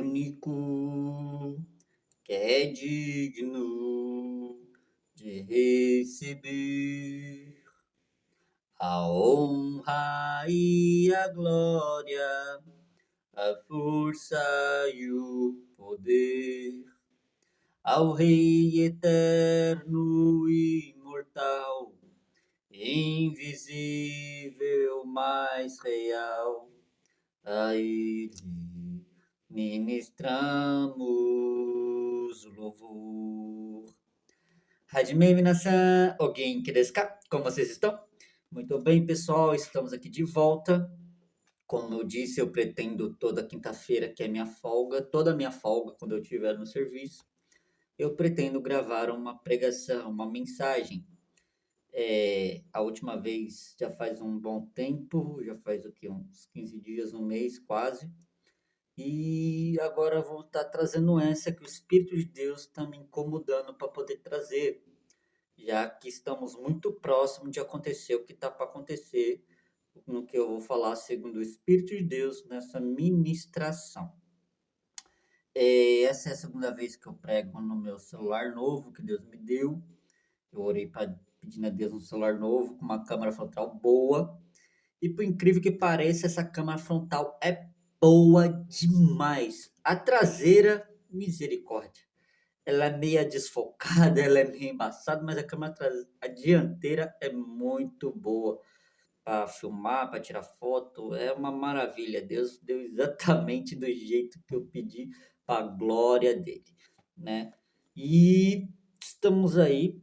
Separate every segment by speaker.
Speaker 1: único que é digno de receber a honra e a glória, a força e o poder, ao Rei eterno e imortal, invisível, mais real, a Ele ministramos louvor. Hajime minasan, o genki desu ka? Como vocês estão? Muito bem, pessoal, estamos aqui de volta. Como eu disse, eu pretendo toda quinta-feira, que é minha folga, toda a minha folga, quando eu estiver no serviço, eu pretendo gravar uma pregação, uma mensagem. A última vez já faz um bom tempo, já faz o que, uns 15 dias, um mês quase. E agora vou estar trazendo essa que o Espírito de Deus está me incomodando para poder trazer, já que estamos muito próximo de acontecer o que está para acontecer, no que eu vou falar segundo o Espírito de Deus nessa ministração. Essa é a segunda vez que eu prego no meu celular novo que Deus me deu. Eu orei pedindo a Deus um celular novo com uma câmera frontal boa. E por incrível que pareça, essa câmera frontal é boa demais. A traseira, misericórdia. Ela é meio desfocada, ela é meio embaçada, mas a dianteira é muito boa para filmar, para tirar foto. É uma maravilha. Deus deu exatamente do jeito que eu pedi para a glória dele, né? E estamos aí,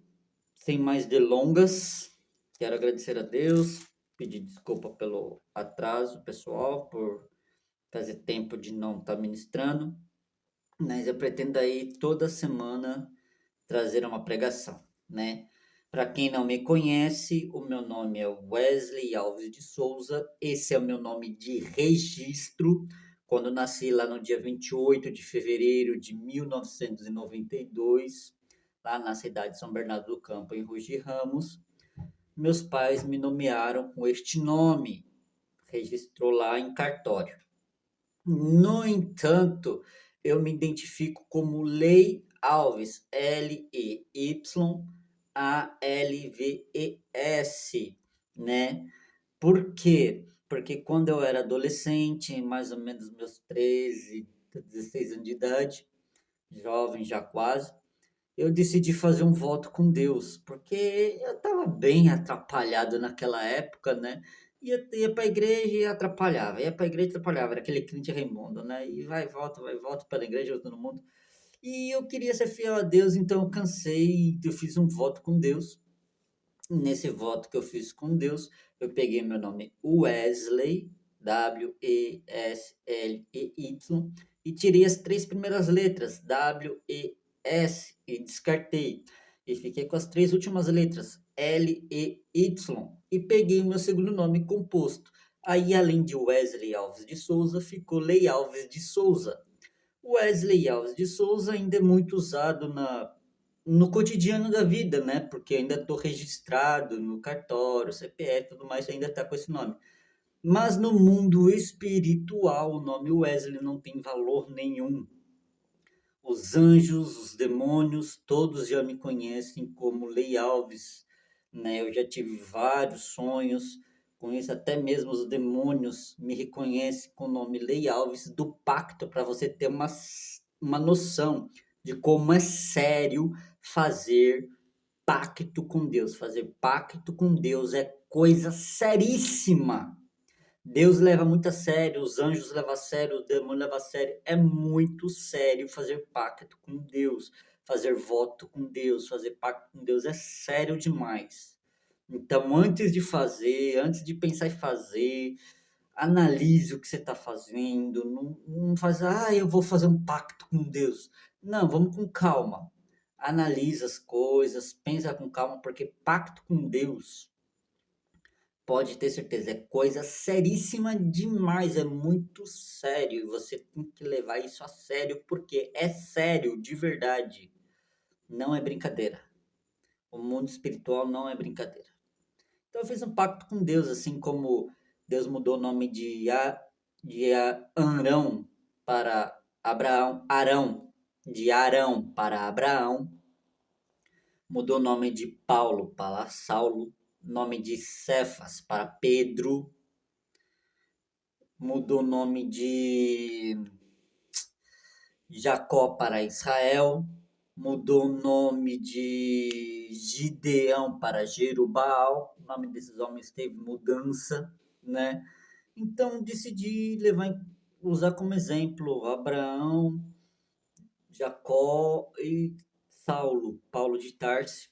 Speaker 1: sem mais delongas. Quero agradecer a Deus, pedir desculpa pelo atraso, pessoal, por fazer tempo de não estar ministrando, mas eu pretendo aí toda semana trazer uma pregação, né? Para quem não me conhece, o meu nome é Wesley Alves de Souza, esse é o meu nome de registro. Quando nasci lá no dia 28 de fevereiro de 1992, lá na cidade de São Bernardo do Campo, em Rugi Ramos, meus pais me nomearam com este nome, registrou lá em cartório. No entanto, eu me identifico como Lei Alves, Lealves, né? Por quê? Porque quando eu era adolescente, mais ou menos meus 13, 16 anos de idade, jovem já quase, eu decidi fazer um voto com Deus, porque eu estava bem atrapalhado naquela época, né? Ia para a igreja e atrapalhava, ia para a igreja e atrapalhava, era aquele crente Raimundo, né? E vai e volta pela igreja, todo mundo. E eu queria ser fiel a Deus, então eu cansei, eu fiz um voto com Deus. Nesse voto que eu fiz com Deus, eu peguei meu nome Wesley, Wesley, e tirei as três primeiras letras, WES, e descartei. E fiquei com as três últimas letras, LEY, e peguei o meu segundo nome composto. Aí, além de Wesley Alves de Souza, ficou Lei Alves de Souza. Wesley Alves de Souza ainda é muito usado no cotidiano da vida, né? Porque ainda estou registrado no cartório, CPF e tudo mais, ainda está com esse nome. Mas no mundo espiritual, o nome Wesley não tem valor nenhum. Os anjos, os demônios, todos já me conhecem como Lei Alves, né? Eu já tive vários sonhos com isso, até mesmo os demônios me reconhecem com o nome Lei Alves do pacto, para você ter uma noção de como é sério fazer pacto com Deus. Fazer pacto com Deus é coisa seríssima. Deus leva muito a sério, os anjos levam a sério, o demônio leva a sério. É muito sério fazer pacto com Deus, fazer voto com Deus, fazer pacto com Deus é sério demais. Então, antes de fazer, antes de pensar em fazer, analise o que você está fazendo. Não faz, eu vou fazer um pacto com Deus. Não, vamos com calma. Analisa as coisas, pensa com calma, porque pacto com Deus, pode ter certeza, é coisa seríssima demais, é muito sério. E você tem que levar isso a sério, porque é sério, de verdade. Não é brincadeira. O mundo espiritual não é brincadeira. Então eu fiz um pacto com Deus, assim como Deus mudou o nome de Arão para Arão, de Arão para Abraão, mudou o nome de Paulo para Saulo, nome de Cefas para Pedro, mudou o nome de Jacó para Israel, mudou o nome de Gideão para Jerubbaal, o nome desses homens teve mudança, né? Então decidi usar como exemplo Abraão, Jacó e Saulo, Paulo de Tarso,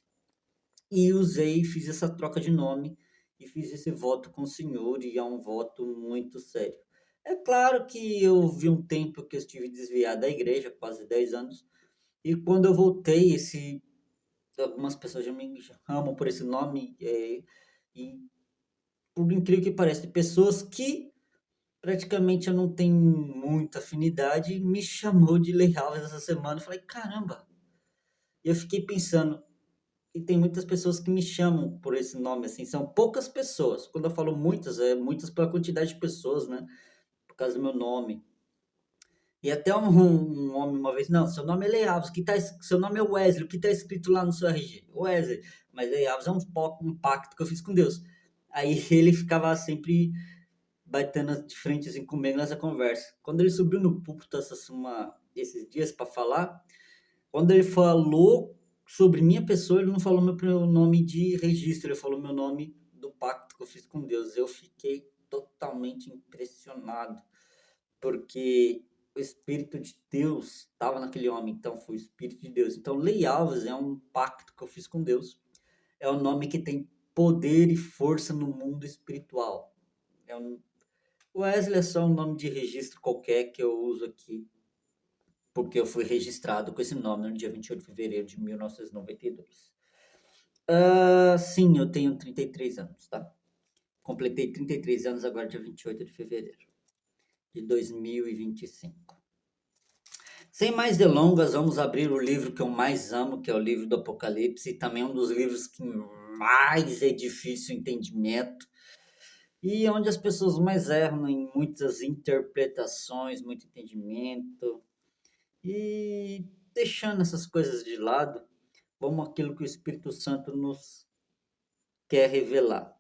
Speaker 1: e fiz essa troca de nome e fiz esse voto com o Senhor, e é um voto muito sério. É claro que eu vi um tempo que eu estive desviado da igreja, quase 10 anos, e quando eu voltei, algumas pessoas já me chamam por esse nome, e por incrível que pareça, pessoas que praticamente eu não tenho muita afinidade, me chamou de Lei Alves essa semana. Eu falei, caramba! E eu fiquei pensando, e tem muitas pessoas que me chamam por esse nome, assim, são poucas pessoas. Quando eu falo muitas, é muitas pela quantidade de pessoas, né? Por causa do meu nome. E até um homem uma vez, não, seu nome é Lei Alves, seu nome é Wesley, o que está escrito lá no seu RG? Wesley, mas Lei Alves é um pacto que eu fiz com Deus. Aí ele ficava sempre batendo de frente assim comigo nessa conversa. Quando ele subiu no púlpito esses dias para falar, quando ele falou sobre minha pessoa, ele não falou meu nome de registro, ele falou meu nome do pacto que eu fiz com Deus. Eu fiquei totalmente impressionado, porque o Espírito de Deus estava naquele homem, então foi o Espírito de Deus. Então, Lei Alves é um pacto que eu fiz com Deus. É um nome que tem poder e força no mundo espiritual. Wesley é só um nome de registro qualquer que eu uso aqui, porque eu fui registrado com esse nome no dia 28 de fevereiro de 1992. Sim, eu tenho 33 anos, tá? Completei 33 anos agora, dia 28 de fevereiro de 2025. Sem mais delongas, vamos abrir o livro que eu mais amo, que é o livro do Apocalipse, e também um dos livros que mais é difícil o entendimento, e onde as pessoas mais erram em muitas interpretações, muito entendimento, e deixando essas coisas de lado, vamos àquilo que o Espírito Santo nos quer revelar.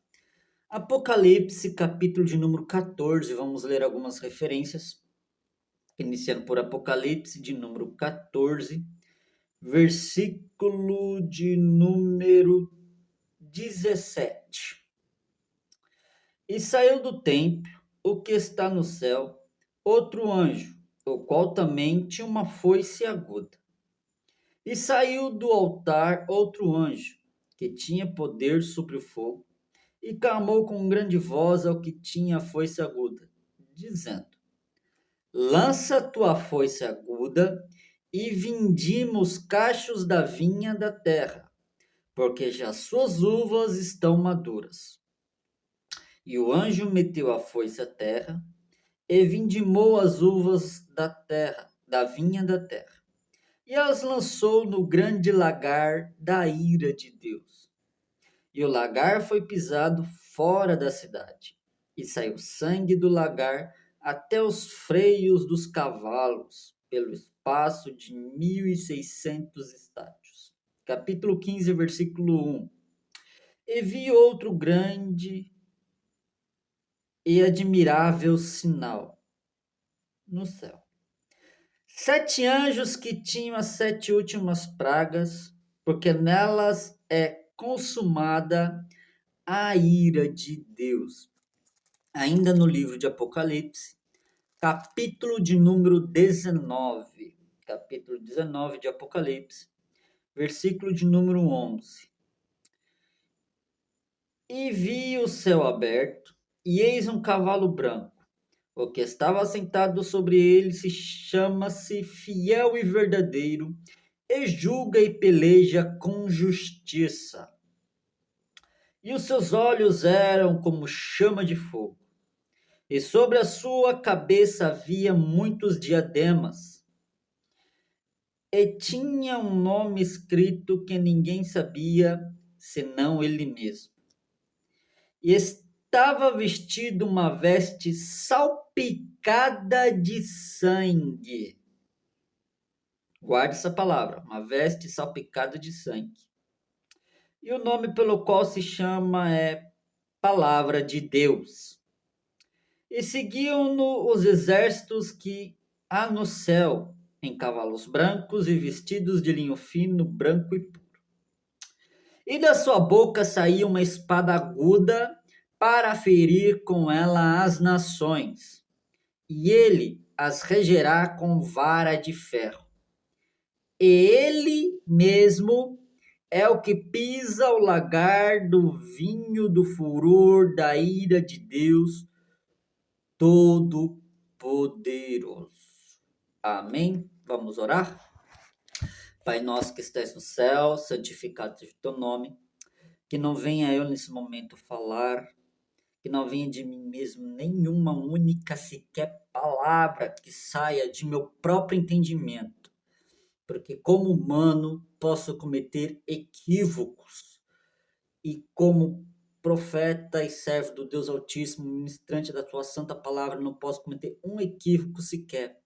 Speaker 1: Apocalipse, capítulo de número 14, vamos ler algumas referências, iniciando por Apocalipse de número 14, versículo de número 17. E saiu do templo o que está no céu, outro anjo, o qual também tinha uma foice aguda. E saiu do altar outro anjo, que tinha poder sobre o fogo, e clamou com grande voz ao que tinha a foice aguda, dizendo: Lança tua foice aguda e vindima os cachos da vinha da terra, porque já suas uvas estão maduras. E o anjo meteu a foice à terra e vindimou as uvas da terra, da vinha da terra, e as lançou no grande lagar da ira de Deus. E o lagar foi pisado fora da cidade, e saiu sangue do lagar até os freios dos cavalos, pelo espaço de 1.600 estádios. Capítulo 15, versículo 1. E vi outro grande e admirável sinal no céu. 7 anjos que tinham as 7 últimas pragas, porque nelas é consumada a ira de Deus. Ainda no livro de Apocalipse, capítulo de número 19. Capítulo 19 de Apocalipse, versículo de número 11. E vi o céu aberto, e eis um cavalo branco. O que estava sentado sobre ele chama-se Fiel e Verdadeiro, e julga e peleja com justiça. E os seus olhos eram como chama de fogo, e sobre a sua cabeça havia muitos diademas, e tinha um nome escrito que ninguém sabia, senão ele mesmo. E estava vestido uma veste salpicada de sangue. Guarde essa palavra, uma veste salpicada de sangue. E o nome pelo qual se chama é Palavra de Deus. E seguiam-no os exércitos que há no céu, em cavalos brancos e vestidos de linho fino, branco e puro. E da sua boca saía uma espada aguda para ferir com ela as nações. E ele as regerá com vara de ferro. E ele mesmo é o que pisa o lagar do vinho do furor da ira de Deus Todo-Poderoso. Amém? Vamos orar? Pai nosso que estás no céu, santificado seja o teu nome. Que não venha eu nesse momento falar, que não venha de mim mesmo nenhuma única sequer palavra que saia de meu próprio entendimento. Porque como humano posso cometer equívocos. E como profeta e servo do Deus Altíssimo, ministrante da tua santa palavra, não posso cometer um equívoco sequer,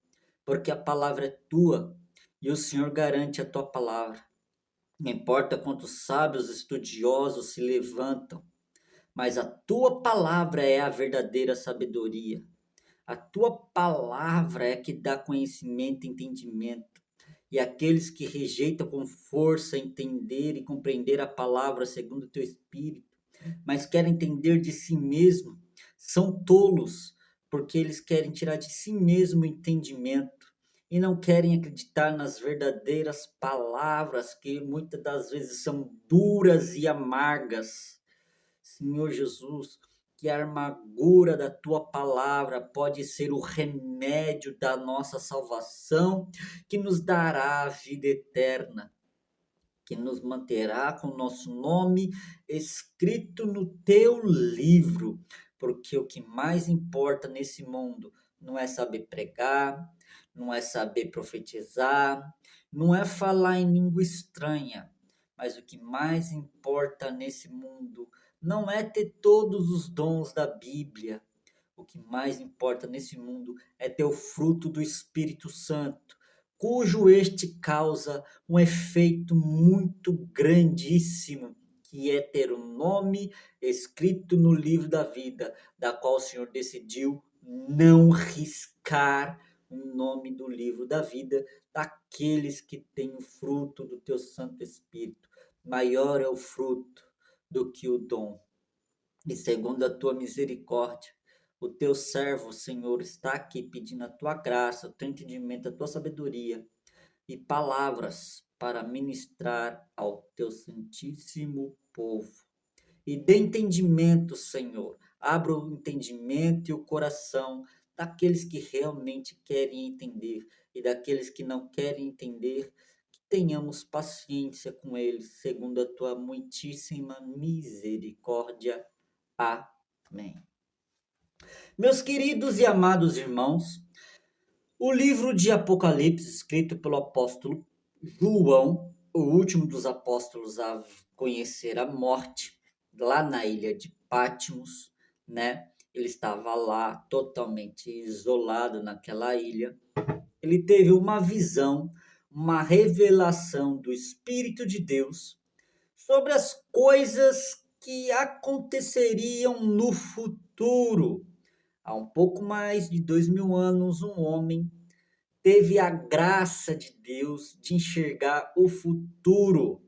Speaker 1: porque a palavra é tua e o Senhor garante a tua palavra. Não importa quantos sábios estudiosos se levantam, mas a tua palavra é a verdadeira sabedoria. A tua palavra é que dá conhecimento e entendimento. E aqueles que rejeitam com força entender e compreender a palavra segundo o teu espírito, mas querem entender de si mesmo, são tolos, porque eles querem tirar de si mesmo o entendimento e não querem acreditar nas verdadeiras palavras que muitas das vezes são duras e amargas. Senhor Jesus, que a amargura da tua palavra pode ser o remédio da nossa salvação, que nos dará a vida eterna, que nos manterá com o nosso nome escrito no teu livro, porque o que mais importa nesse mundo não é saber pregar, não é saber profetizar, não é falar em língua estranha, mas o que mais importa nesse mundo não é ter todos os dons da Bíblia. O que mais importa nesse mundo é ter o fruto do Espírito Santo, cujo este causa um efeito muito grandíssimo, que é ter o nome escrito no livro da vida, da qual o Senhor decidiu não riscar o nome do livro da vida daqueles que têm o fruto do teu Santo Espírito. Maior é o fruto do que o dom. E segundo a tua misericórdia, o teu servo, Senhor, está aqui pedindo a tua graça, o teu entendimento, a tua sabedoria e palavras para ministrar ao teu santíssimo povo. E dê entendimento, Senhor. Abra o entendimento e o coração daqueles que realmente querem entender e daqueles que não querem entender, que tenhamos paciência com eles, segundo a tua muitíssima misericórdia. Amém. Meus queridos e amados irmãos, o livro de Apocalipse, escrito pelo apóstolo João, o último dos apóstolos a conhecer a morte, lá na ilha de Patmos, né? Ele estava lá totalmente isolado naquela ilha. Ele teve uma visão, uma revelação do Espírito de Deus sobre as coisas que aconteceriam no futuro. Há um pouco mais de 2000 anos, um homem teve a graça de Deus de enxergar o futuro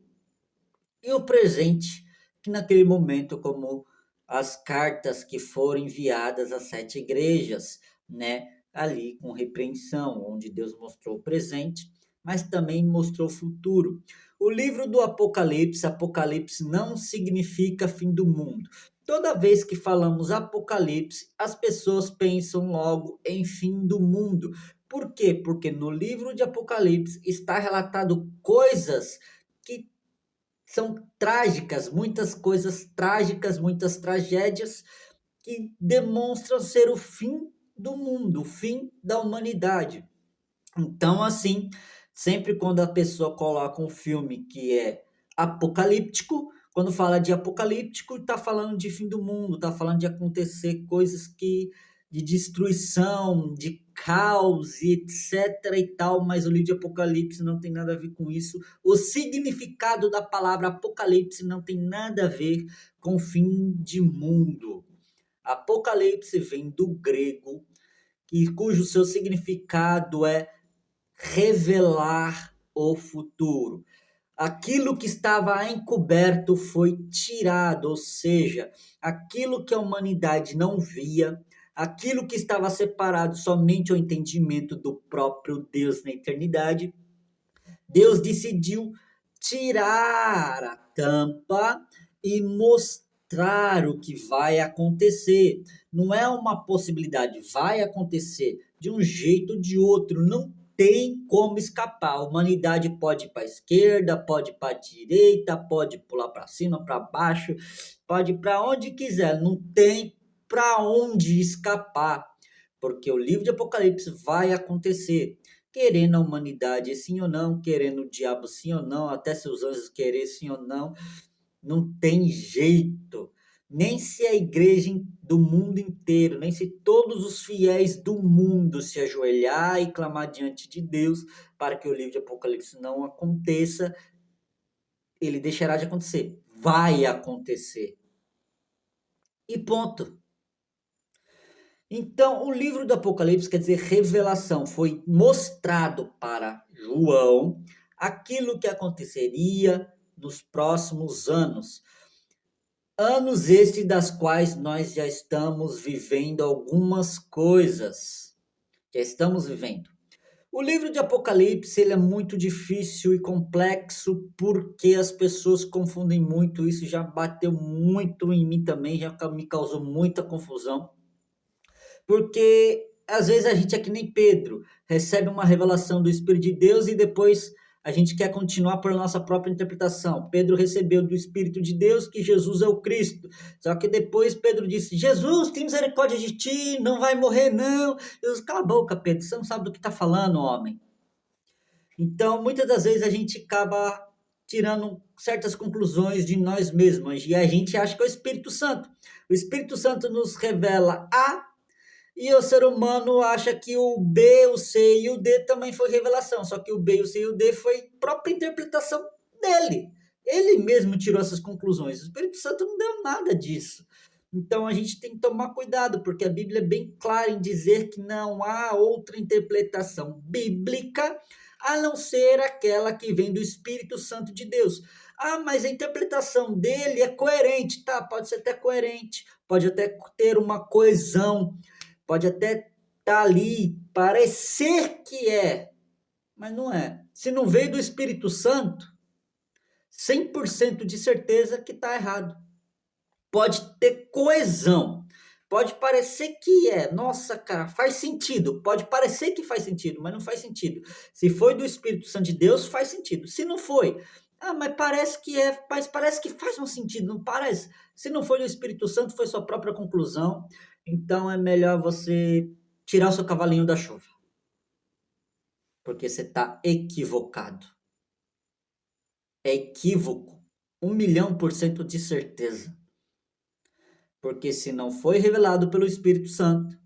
Speaker 1: e o presente, que naquele momento, como as cartas que foram enviadas às 7 igrejas, né, ali com repreensão, onde Deus mostrou o presente, mas também mostrou o futuro. O livro do Apocalipse, Apocalipse não significa fim do mundo. Toda vez que falamos Apocalipse, as pessoas pensam logo em fim do mundo. Por quê? Porque no livro de Apocalipse está relatado coisas que são trágicas, muitas coisas trágicas, muitas tragédias que demonstram ser o fim do mundo, o fim da humanidade. Então, assim, sempre quando a pessoa coloca um filme que é apocalíptico, quando fala de apocalíptico, está falando de fim do mundo, está falando de acontecer coisas que de destruição, de caos e etc e tal, mas o livro de Apocalipse não tem nada a ver com isso. O significado da palavra Apocalipse não tem nada a ver com fim de mundo. Apocalipse vem do grego, cujo seu significado é revelar o futuro. Aquilo que estava encoberto foi tirado, ou seja, aquilo que a humanidade não via, aquilo que estava separado somente ao entendimento do próprio Deus na eternidade, Deus decidiu tirar a tampa e mostrar o que vai acontecer. Não é uma possibilidade, vai acontecer de um jeito ou de outro, não tem como escapar. A humanidade pode ir para a esquerda, pode ir para a direita, pode pular para cima, para baixo, pode ir para onde quiser, não tem para onde escapar, porque o livro de Apocalipse vai acontecer. Querendo a humanidade sim ou não, querendo o diabo sim ou não, até seus anjos querer sim ou não, não tem jeito. Nem se a igreja do mundo inteiro, nem se todos os fiéis do mundo se ajoelhar e clamar diante de Deus para que o livro de Apocalipse não aconteça, ele deixará de acontecer. Vai acontecer. E ponto. Então, o livro do Apocalipse quer dizer revelação, foi mostrado para João aquilo que aconteceria nos próximos anos. Anos estes das quais nós já estamos vivendo algumas coisas. Já estamos vivendo. O livro de Apocalipse ele é muito difícil e complexo porque as pessoas confundem muito. Isso já bateu muito em mim também, já me causou muita confusão. Porque às vezes a gente é que nem Pedro, recebe uma revelação do Espírito de Deus e depois a gente quer continuar por nossa própria interpretação. Pedro recebeu do Espírito de Deus que Jesus é o Cristo. Só que depois Pedro disse: Jesus, tem misericórdia de ti, não vai morrer não. Jesus, cala a boca, Pedro, você não sabe do que está falando, homem. Então, muitas das vezes a gente acaba tirando certas conclusões de nós mesmos e a gente acha que é o Espírito Santo. O Espírito Santo nos revela A, e o ser humano acha que o B, o C e o D também foi revelação, só que o B, o C e o D foi própria interpretação dele. Ele mesmo tirou essas conclusões. O Espírito Santo não deu nada disso. Então a gente tem que tomar cuidado, porque a Bíblia é bem clara em dizer que não há outra interpretação bíblica a não ser aquela que vem do Espírito Santo de Deus. Ah, mas a interpretação dele é coerente. Tá, pode ser até coerente, pode até ter uma coesão, pode até estar ali, parecer que é, mas não é. Se não veio do Espírito Santo, 100% de certeza que está errado. Pode ter coesão, pode parecer que é, nossa cara, faz sentido, pode parecer que faz sentido, mas não faz sentido. Se foi do Espírito Santo de Deus, faz sentido. Se não foi, mas parece que é, mas parece que faz um sentido, não parece? Se não foi do Espírito Santo, foi sua própria conclusão. Então é melhor você tirar o seu cavalinho da chuva. Porque você está equivocado. É equívoco. 1.000.000% de certeza. Porque se não foi revelado pelo Espírito Santo,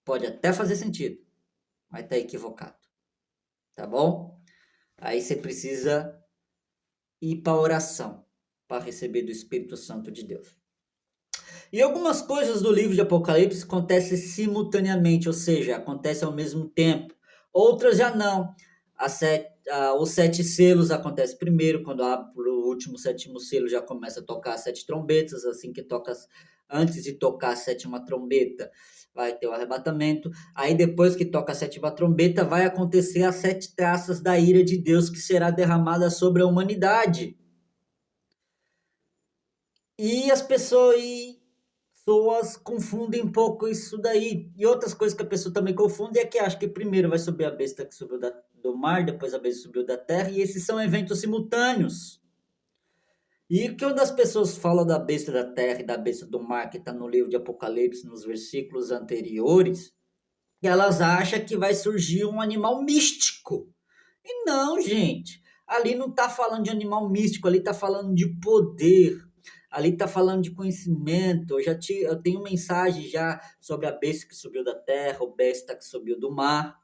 Speaker 1: pode até fazer sentido, mas está equivocado. Tá bom? Aí você precisa ir para a oração para receber do Espírito Santo de Deus. E algumas coisas do livro de Apocalipse acontecem simultaneamente, ou seja, acontecem ao mesmo tempo. Outras já não. Os 7 selos acontecem primeiro, quando abre o último sétimo selo já começa a tocar as 7 trombetas, assim que toca, antes de tocar a 7ª trombeta, vai ter o arrebatamento. Aí depois que toca a 7ª trombeta, vai acontecer as 7 taças da ira de Deus que será derramada sobre a humanidade. E as pessoas confundem um pouco isso daí. E outras coisas que a pessoa também confunde é que acha que primeiro vai subir a besta que subiu do mar, depois a besta subiu da terra, e esses são eventos simultâneos. E quando as pessoas falam da besta da terra e da besta do mar, que está no livro de Apocalipse, nos versículos anteriores, elas acham que vai surgir um animal místico. E não, gente. Ali não está falando de animal místico, ali está falando de poder. Ali está falando de conhecimento. Eu tenho mensagem já sobre a besta que subiu da terra, o besta que subiu do mar.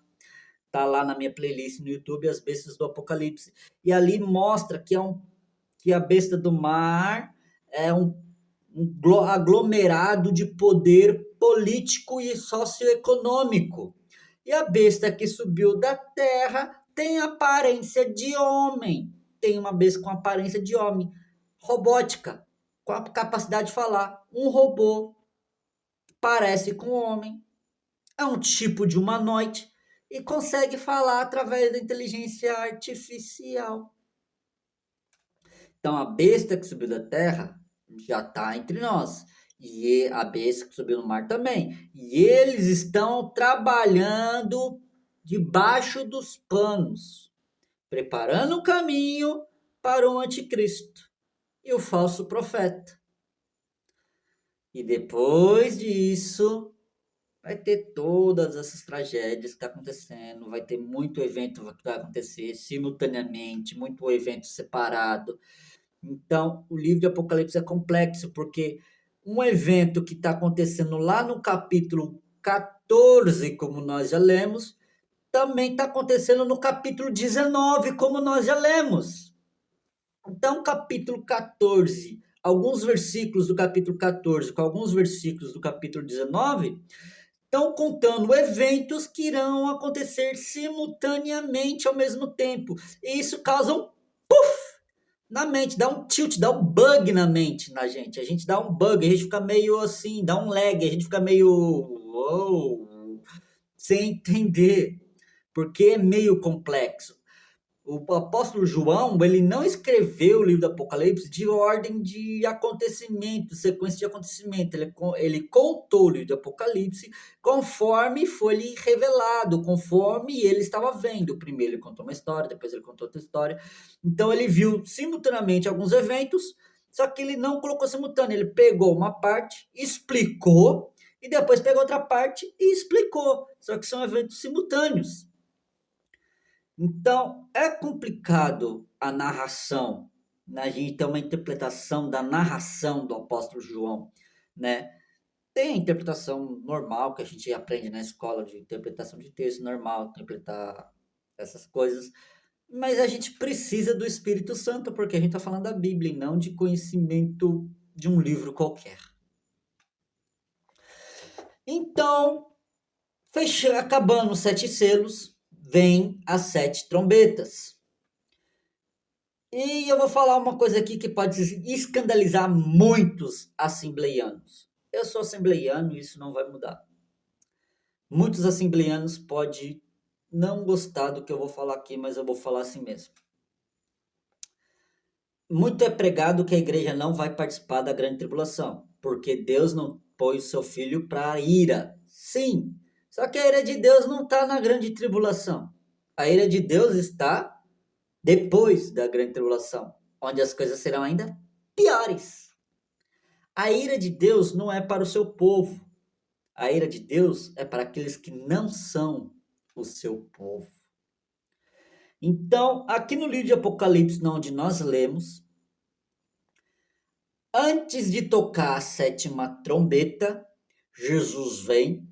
Speaker 1: Tá lá na minha playlist no YouTube, As Bestas do Apocalipse. E ali mostra que a besta do mar é um aglomerado de poder político e socioeconômico. E a besta que subiu da terra tem aparência de homem. Tem uma besta com aparência de homem. Robótica, com a capacidade de falar. Um robô parece com um homem. É um tipo de humanoide e consegue falar através da inteligência artificial. Então a besta que subiu da terra já está entre nós. E a besta que subiu no mar também. E eles estão trabalhando debaixo dos panos, preparando o caminho para o anticristo e o falso profeta. E depois disso, vai ter todas essas tragédias que estão acontecendo, vai ter muito evento que vai acontecer simultaneamente, muito evento separado. Então, o livro de Apocalipse é complexo, porque um evento que está acontecendo lá no capítulo 14, como nós já lemos, também está acontecendo no capítulo 19, como nós já lemos. Então, capítulo 14, alguns versículos do capítulo 14 com alguns versículos do capítulo 19, estão contando eventos que irão acontecer simultaneamente ao mesmo tempo. E isso causa um puff na mente, dá um tilt, dá um bug na mente na gente. A gente dá um bug, a gente fica meio assim, dá um lag, a gente fica meio uou, sem entender, porque é meio complexo. O apóstolo João, ele não escreveu o livro do Apocalipse de ordem de acontecimento, sequência de acontecimento. Ele contou o livro do Apocalipse conforme foi lhe revelado, conforme ele estava vendo. Primeiro ele contou uma história, depois ele contou outra história. Então ele viu simultaneamente alguns eventos, só que ele não colocou simultâneo. Ele pegou uma parte, explicou, e depois pegou outra parte e explicou. Só que são eventos simultâneos. Então, é complicado a narração, né? A gente tem uma interpretação da narração do apóstolo João, né? Tem a interpretação normal que a gente aprende na escola de interpretação de texto normal, interpretar essas coisas, mas a gente precisa do Espírito Santo porque a gente está falando da Bíblia e não de conhecimento de um livro qualquer. Então, acabando os 7 selos, vem as 7 trombetas. E eu vou falar uma coisa aqui que pode escandalizar muitos assembleianos. Eu sou assembleiano e isso não vai mudar. Muitos assembleianos podem não gostar do que eu vou falar aqui, mas eu vou falar assim mesmo. Muito é pregado que a igreja não vai participar da grande tribulação, porque Deus não pôs o seu filho para ira. Sim, só que a ira de Deus não está na grande tribulação. A ira de Deus está depois da grande tribulação, onde as coisas serão ainda piores. A ira de Deus não é para o seu povo. A ira de Deus é para aqueles que não são o seu povo. Então, aqui no livro de Apocalipse, onde nós lemos, antes de tocar a 7ª trombeta, Jesus vem,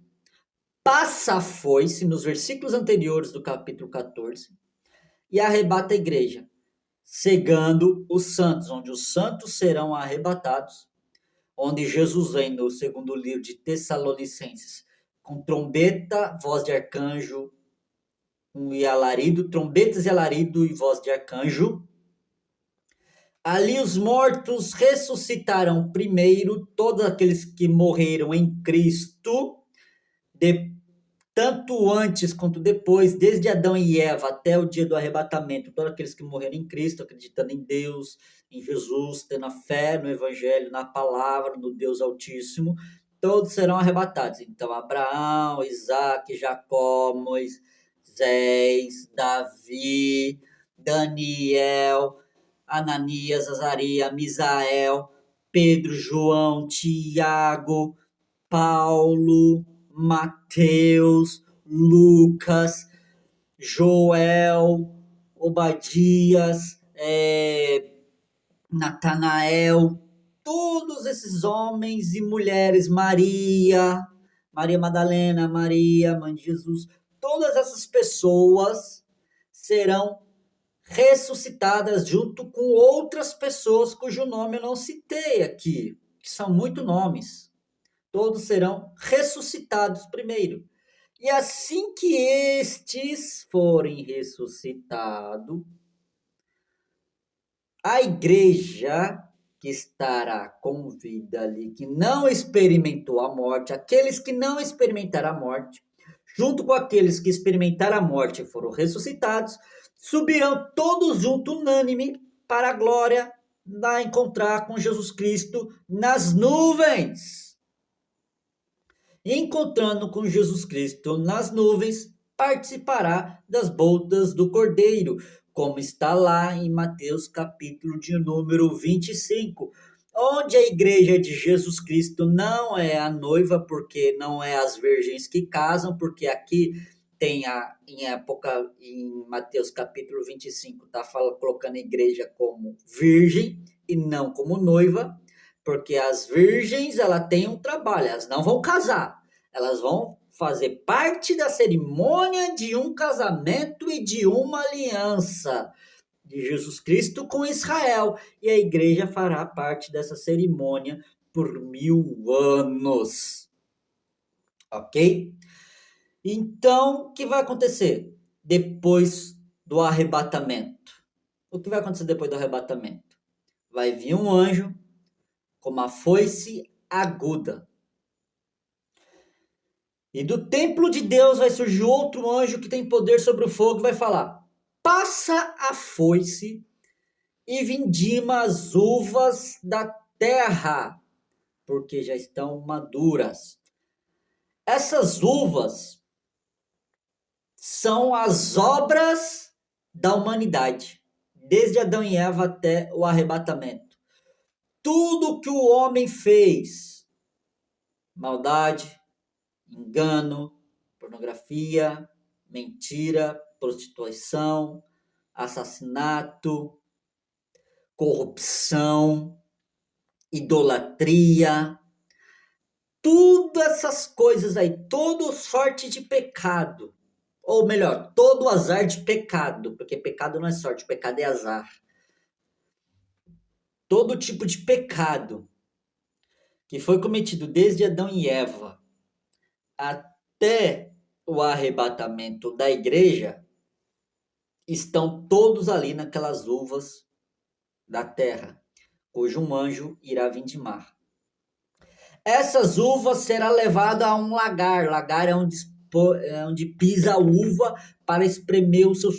Speaker 1: passa a foice nos versículos anteriores do capítulo 14 e arrebata a igreja, cegando os santos, onde os santos serão arrebatados, onde Jesus vem no segundo livro de Tessalonicenses, com trombeta, voz de arcanjo, e alarido, trombetas e alarido e voz de arcanjo. Ali os mortos ressuscitarão primeiro, todos aqueles que morreram em Cristo, tanto antes quanto depois, desde Adão e Eva até o dia do arrebatamento, todos aqueles que morreram em Cristo, acreditando em Deus, em Jesus, tendo a fé no Evangelho, na palavra, no Deus Altíssimo, todos serão arrebatados. Então, Abraão, Isaac, Jacó, Moisés, Davi, Daniel, Ananias, Azarias, Misael, Pedro, João, Tiago, Paulo, Mateus, Lucas, Joel, Obadias, Natanael, todos esses homens e mulheres, Maria, Maria Madalena, Maria, mãe de Jesus, todas essas pessoas serão ressuscitadas junto com outras pessoas cujo nome eu não citei aqui, que são muito nomes. Todos serão ressuscitados primeiro. E assim que estes forem ressuscitados, a igreja que estará com vida ali, que não experimentou a morte, aqueles que não experimentaram a morte, junto com aqueles que experimentaram a morte e foram ressuscitados, subirão todos juntos, unânime, para a glória, a encontrar com Jesus Cristo nas nuvens. Encontrando com Jesus Cristo nas nuvens, participará das bodas do Cordeiro, como está lá em Mateus capítulo de número 25, onde a igreja de Jesus Cristo não é a noiva, porque não é as virgens que casam, porque aqui tem em Mateus capítulo 25, está colocando a igreja como virgem e não como noiva, porque as virgens, ela tem um trabalho, elas não vão casar, elas vão fazer parte da cerimônia de um casamento e de uma aliança de Jesus Cristo com Israel. E a igreja fará parte dessa cerimônia por 1000 anos. Ok? Então, o que vai acontecer depois do arrebatamento? O que vai acontecer depois do arrebatamento? Vai vir um anjo com uma foice aguda. E do templo de Deus vai surgir outro anjo que tem poder sobre o fogo e vai falar: passa a foice e vindima as uvas da terra, porque já estão maduras. Essas uvas são as obras da humanidade, desde Adão e Eva até o arrebatamento. Tudo que o homem fez, maldade, engano, pornografia, mentira, prostituição, assassinato, corrupção, idolatria, tudo essas coisas aí, todo sorte de pecado, ou melhor, todo azar de pecado, porque pecado não é sorte, pecado é azar. Todo tipo de pecado que foi cometido desde Adão e Eva até o arrebatamento da igreja, estão todos ali naquelas uvas da terra, cujo um anjo irá vindimar. Essas uvas será levada a um lagar. Lagar é onde pisa a uva para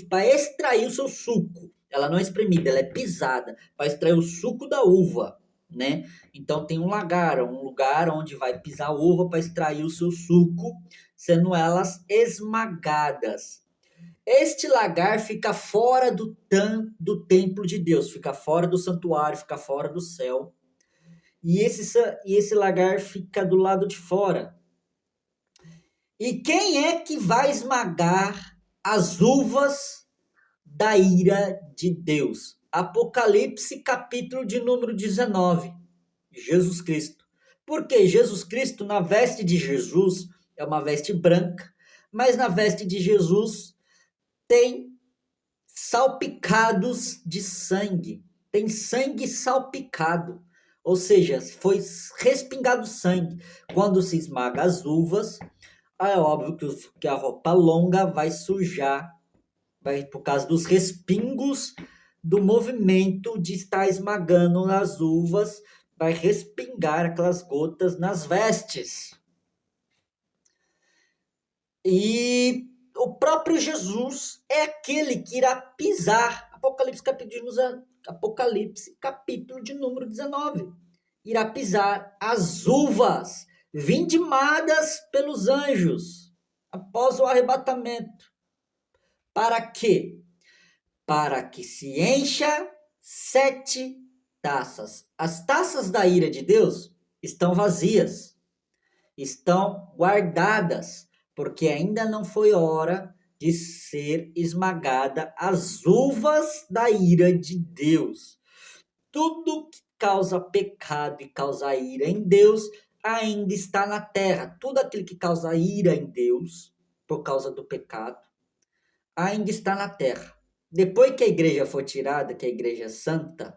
Speaker 1: para extrair o seu suco. Ela não é espremida, ela é pisada para extrair o suco da uva, né? Então tem um lagar, um lugar onde vai pisar a uva para extrair o seu suco, sendo elas esmagadas. Este lagar fica fora do templo de Deus, fica fora do santuário, fica fora do céu. E esse lagar fica do lado de fora. E quem é que vai esmagar as uvas da ira de Deus? Apocalipse, capítulo de número 19. Jesus Cristo. Porque Jesus Cristo, na veste de Jesus, é uma veste branca, mas na veste de Jesus tem salpicados de sangue. Tem sangue salpicado. Ou seja, foi respingado sangue. Quando se esmaga as uvas, é óbvio que a roupa longa vai sujar, por causa dos respingos do movimento de estar esmagando as uvas, vai respingar aquelas gotas nas vestes. E o próprio Jesus é aquele que irá pisar. Apocalipse, capítulo de número 19. Irá pisar as uvas vindimadas pelos anjos após o arrebatamento. Para quê? Para que se encha 7 taças. As taças da ira de Deus estão vazias, estão guardadas, porque ainda não foi hora de ser esmagada as uvas da ira de Deus. causa pecado e causa ira em Deus ainda está na terra. Tudo aquilo que causa ira em Deus, por causa do pecado, ainda está na terra. Depois que a igreja for tirada, que é a igreja santa,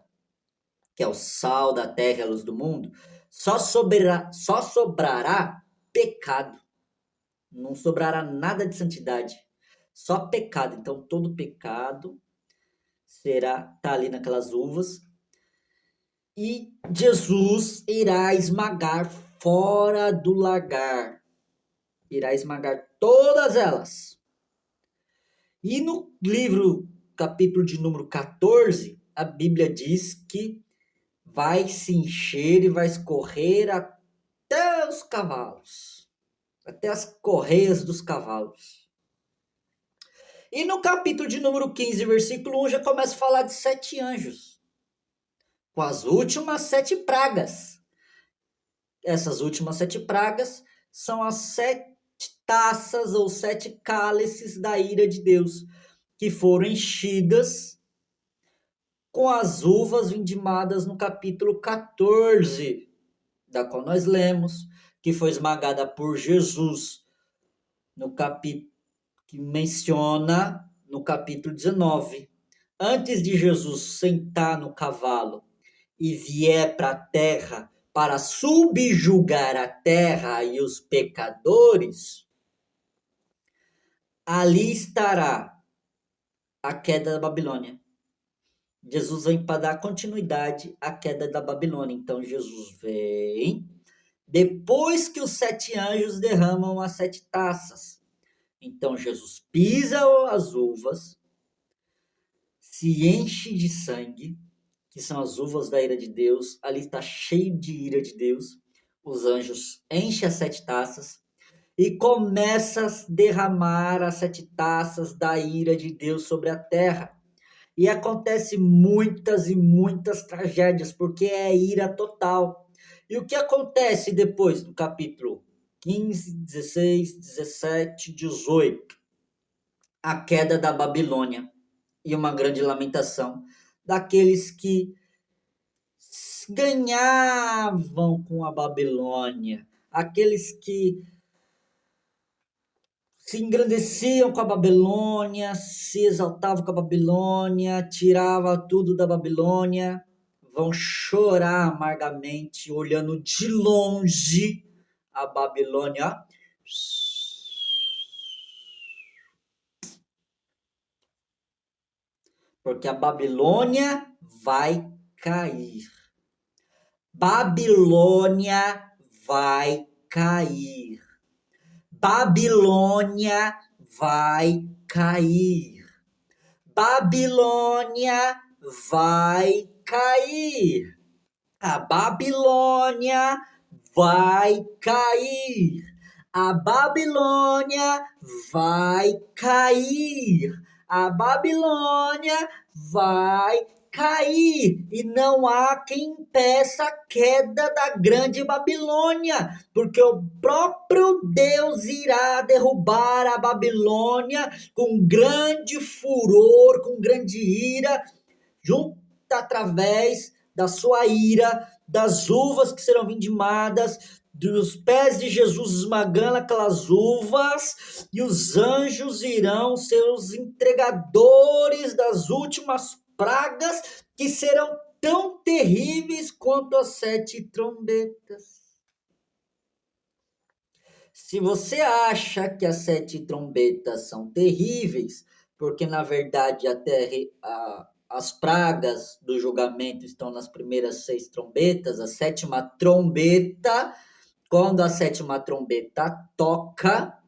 Speaker 1: que é o sal da terra e a luz do mundo, só sobrará pecado. Não sobrará nada de santidade. Só pecado. Então, todo pecado tá ali naquelas uvas. E Jesus irá esmagar fora do lagar. Irá esmagar todas elas. E no livro, capítulo de número 14, a Bíblia diz que vai se encher e vai escorrer até os cavalos, até as correias dos cavalos. E no capítulo de número 15, versículo 1, já começa a falar de 7 anjos, com as últimas 7 pragas. Essas últimas 7 pragas são as 7 taças ou 7 cálices da ira de Deus, que foram enchidas com as uvas vindimadas no capítulo 14, da qual nós lemos, que foi esmagada por Jesus, no capítulo que menciona no capítulo 19. Antes de Jesus sentar no cavalo e vier para a terra para subjugar a terra e os pecadores, ali estará a queda da Babilônia. Jesus vem para dar continuidade à queda da Babilônia. Então, Jesus vem depois que os 7 anjos derramam as 7 taças. Então, Jesus pisa as uvas, se enche de sangue, que são as uvas da ira de Deus. Ali está cheio de ira de Deus. Os anjos enchem as 7 taças e começa a derramar as 7 taças da ira de Deus sobre a terra. E acontece muitas e muitas tragédias, porque é ira total. E o que acontece depois, no capítulo 15, 16, 17, 18? A queda da Babilônia e uma grande lamentação daqueles que ganhavam com a Babilônia, aqueles que se engrandeciam com a Babilônia, se exaltavam com a Babilônia, tirava tudo da Babilônia, vão chorar amargamente, olhando de longe a Babilônia. Porque a Babilônia vai cair. Babilônia vai cair. Babilônia vai cair. Babilônia vai cair. A Babilônia vai cair. A Babilônia vai cair. A Babilônia vai cair. E não há quem impeça a queda da grande Babilônia, porque o próprio Deus irá derrubar a Babilônia com grande furor, com grande ira, junto através da sua ira, das uvas que serão vindimadas, dos pés de Jesus esmagando aquelas uvas, e os anjos irão ser os entregadores das últimas pragas, que serão tão terríveis quanto as 7 trombetas. Se você acha que as 7 trombetas são terríveis, porque na verdade as pragas do julgamento estão nas primeiras 6 trombetas, a 7ª trombeta, quando a 7ª trombeta toca,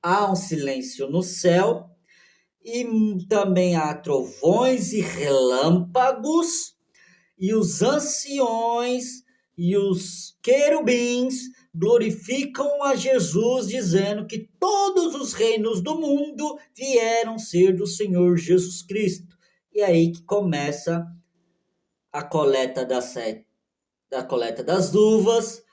Speaker 1: há um silêncio no céu, e também há trovões e relâmpagos, e os anciões e os querubins glorificam a Jesus, dizendo que todos os reinos do mundo vieram ser do Senhor Jesus Cristo. E é aí que começa a coleta das uvas.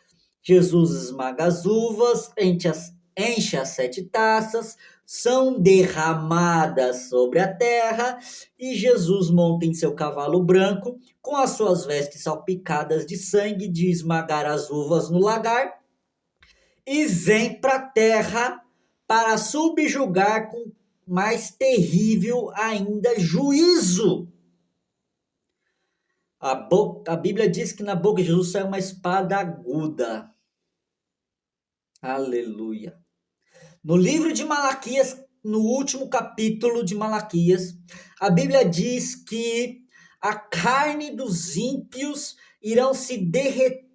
Speaker 1: Jesus esmaga as uvas, enche as 7 taças, são derramadas sobre a terra, e Jesus monta em seu cavalo branco, com as suas vestes salpicadas de sangue, de esmagar as uvas no lagar, e vem para a terra para subjugar com mais terrível ainda juízo. A Bíblia diz que na boca de Jesus saiu uma espada aguda. Aleluia. No livro de Malaquias, no último capítulo de Malaquias, a Bíblia diz que a carne dos ímpios irão se derreter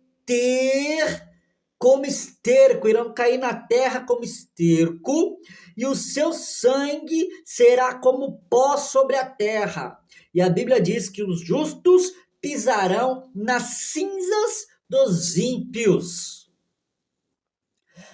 Speaker 1: como esterco, irão cair na terra como esterco, e o seu sangue será como pó sobre a terra. E a Bíblia diz que os justos pisarão nas cinzas dos ímpios.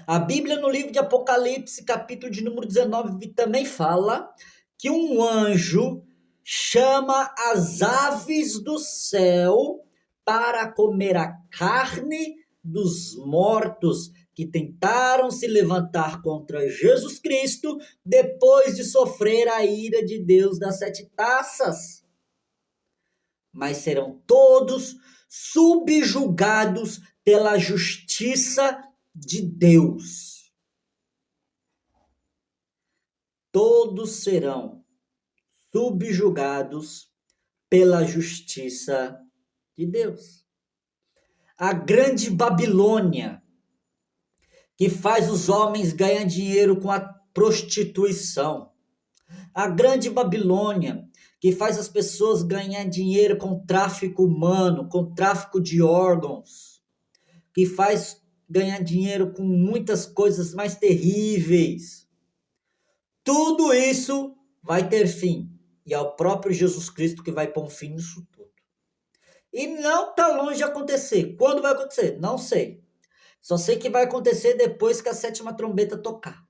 Speaker 1: A Bíblia, no livro de Apocalipse, capítulo de número 19, também fala que um anjo chama as aves do céu para comer a carne dos mortos que tentaram se levantar contra Jesus Cristo depois de sofrer a ira de Deus das 7 taças. Mas serão todos subjugados pela justiça de Deus. Todos serão subjugados pela justiça de Deus. A grande Babilônia, que faz os homens ganhar dinheiro com a prostituição. A grande Babilônia, que faz as pessoas ganhar dinheiro com tráfico humano, com tráfico de órgãos, que faz ganhar dinheiro com muitas coisas mais terríveis. Tudo isso vai ter fim. E é o próprio Jesus Cristo que vai pôr um fim nisso tudo. E não está longe de acontecer. Quando vai acontecer? Não sei. Só sei que vai acontecer depois que a 7ª trombeta tocar.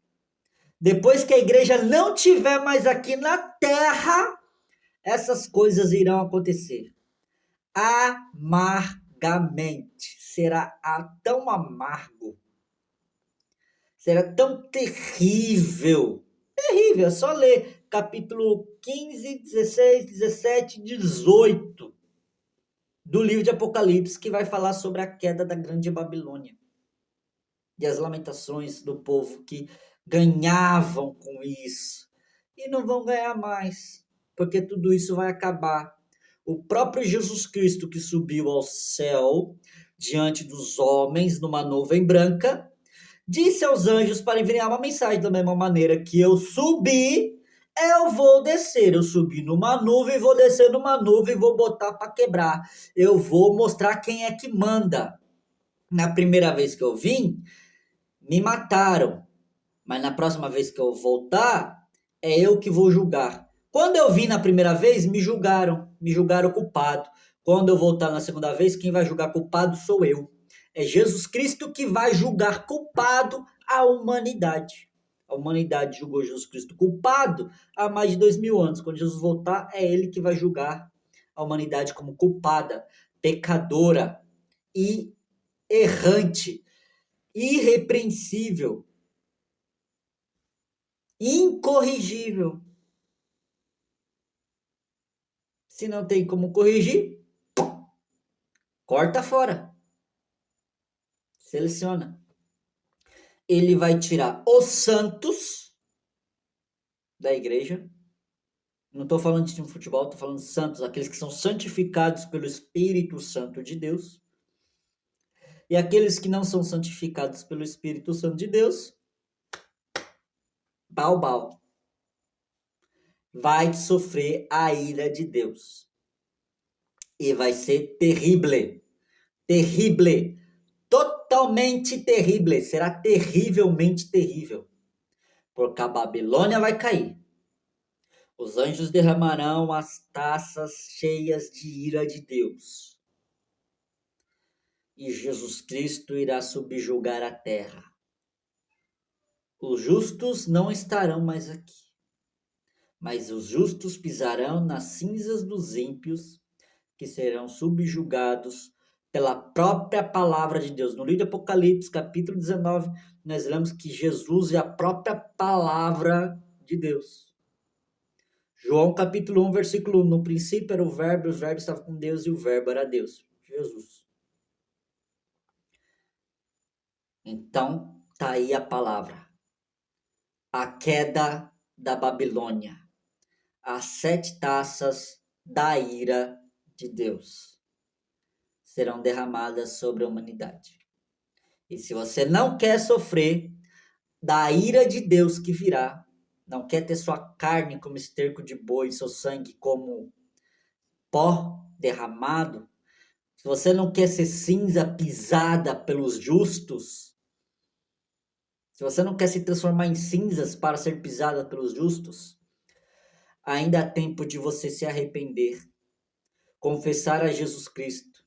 Speaker 1: Depois que a igreja não estiver mais aqui na terra, essas coisas irão acontecer. Amargamente. Será tão amargo. Será tão terrível. Terrível. É só ler capítulo 15, 16, 17, 18 do livro de Apocalipse, que vai falar sobre a queda da grande Babilônia. E as lamentações do povo que ganhavam com isso. E não vão ganhar mais, porque tudo isso vai acabar. O próprio Jesus Cristo, que subiu ao céu diante dos homens numa nuvem branca, disse aos anjos para enviar uma mensagem da mesma maneira que eu subi, eu vou descer. Eu subi numa nuvem, vou descer numa nuvem, vou botar para quebrar. Eu vou mostrar quem é que manda. Na primeira vez que eu vim, me mataram. Mas na próxima vez que eu voltar, é eu que vou julgar. Quando eu vim na primeira vez, me julgaram culpado. Quando eu voltar na segunda vez, quem vai julgar culpado sou eu. É Jesus Cristo que vai julgar culpado a humanidade. A humanidade julgou Jesus Cristo culpado há mais de 2000 anos. Quando Jesus voltar, é ele que vai julgar a humanidade como culpada, pecadora e errante, irrepreensível, incorrigível. Se não tem como corrigir, corta fora. Seleciona. Ele vai tirar os santos da igreja. Não estou falando de time de futebol, estou falando de santos, aqueles que são santificados pelo Espírito Santo de Deus. E aqueles que não são santificados pelo Espírito Santo de Deus, bau. Vai sofrer a ira de Deus. E vai ser terrível. Terrível. Totalmente terrível. Será terrivelmente terrível. Porque a Babilônia vai cair. Os anjos derramarão as taças cheias de ira de Deus. E Jesus Cristo irá subjugar a terra. Os justos não estarão mais aqui. Mas os justos pisarão nas cinzas dos ímpios, que serão subjugados pela própria palavra de Deus. No livro de Apocalipse, capítulo 19, nós lemos que Jesus é a própria palavra de Deus. João capítulo 1, versículo 1, no princípio era o verbo, e o verbo estava com Deus, e o verbo era Deus, Jesus. Então, tá aí a palavra. A queda da Babilônia. As 7 taças da ira de Deus serão derramadas sobre a humanidade. E se você não quer sofrer da ira de Deus que virá, não quer ter sua carne como esterco de boi, seu sangue como pó derramado, se você não quer ser cinza pisada pelos justos, se você não quer se transformar em cinzas para ser pisada pelos justos, ainda há tempo de você se arrepender, confessar a Jesus Cristo,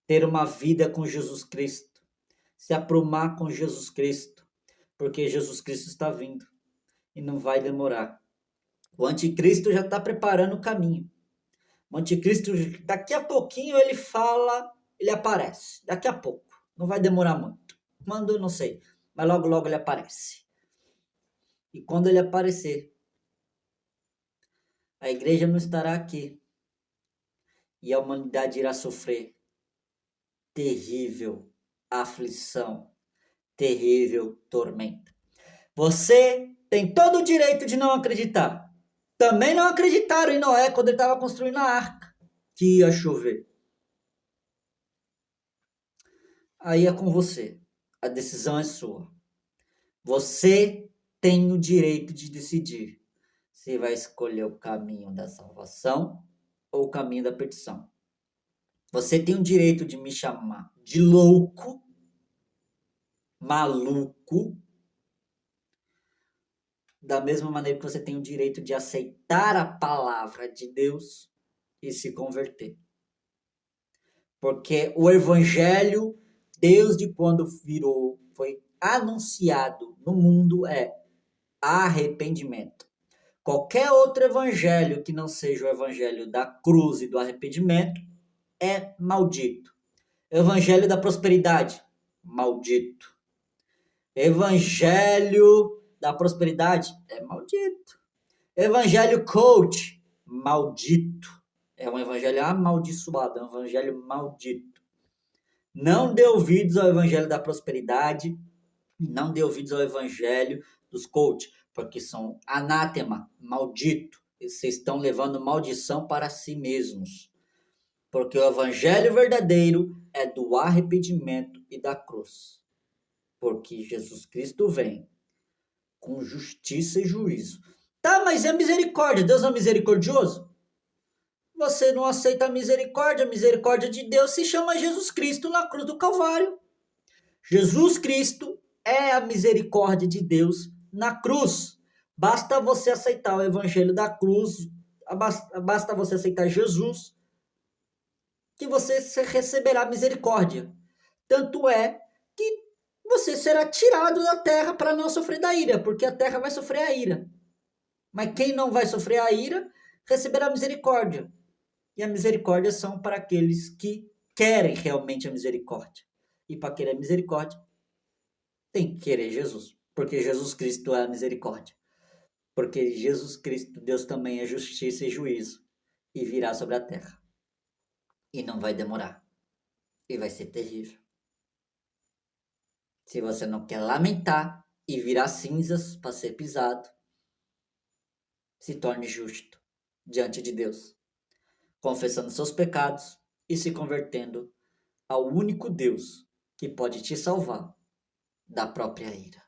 Speaker 1: ter uma vida com Jesus Cristo, se aprumar com Jesus Cristo, porque Jesus Cristo está vindo e não vai demorar. O anticristo já está preparando o caminho. O anticristo, daqui a pouquinho ele fala, ele aparece. Daqui a pouco. Não vai demorar muito. Quando, não sei. Mas logo, logo ele aparece. E quando ele aparecer, a igreja não estará aqui. E a humanidade irá sofrer terrível aflição, terrível tormenta. Você tem todo o direito de não acreditar. Também não acreditaram em Noé quando ele estava construindo a arca, que ia chover. Aí é com você. A decisão é sua. Você tem o direito de decidir se vai escolher o caminho da salvação ou o caminho da perdição. Você tem o direito de me chamar de louco, maluco, da mesma maneira que você tem o direito de aceitar a palavra de Deus e se converter. Porque o evangelho, desde quando foi anunciado no mundo, é arrependimento. Qualquer outro evangelho que não seja o evangelho da cruz e do arrependimento é maldito. Evangelho da prosperidade, maldito. Evangelho da prosperidade é maldito. Evangelho coach, maldito. É um evangelho amaldiçoado, é um evangelho maldito. Não dê ouvidos ao evangelho da prosperidade, não dê ouvidos ao evangelho dos coach, porque são anátema, maldito. Vocês estão levando maldição para si mesmos. Porque o evangelho verdadeiro é do arrependimento e da cruz. Porque Jesus Cristo vem com justiça e juízo. Tá, mas é misericórdia. Deus é misericordioso? Você não aceita a misericórdia de Deus se chama Jesus Cristo na cruz do Calvário. Jesus Cristo é a misericórdia de Deus na cruz. Basta você aceitar o evangelho da cruz, basta você aceitar Jesus, que você receberá misericórdia. Tanto é que você será tirado da terra para não sofrer da ira, porque a terra vai sofrer a ira. Mas quem não vai sofrer a ira, receberá misericórdia. E a misericórdia são para aqueles que querem realmente a misericórdia. E para querer a misericórdia, tem que querer Jesus. Porque Jesus Cristo é a misericórdia. Porque Jesus Cristo, Deus também é justiça e juízo. E virá sobre a terra. E não vai demorar. E vai ser terrível. Se você não quer lamentar e virar cinzas para ser pisado, se torne justo diante de Deus, confessando seus pecados e se convertendo ao único Deus que pode te salvar da própria ira.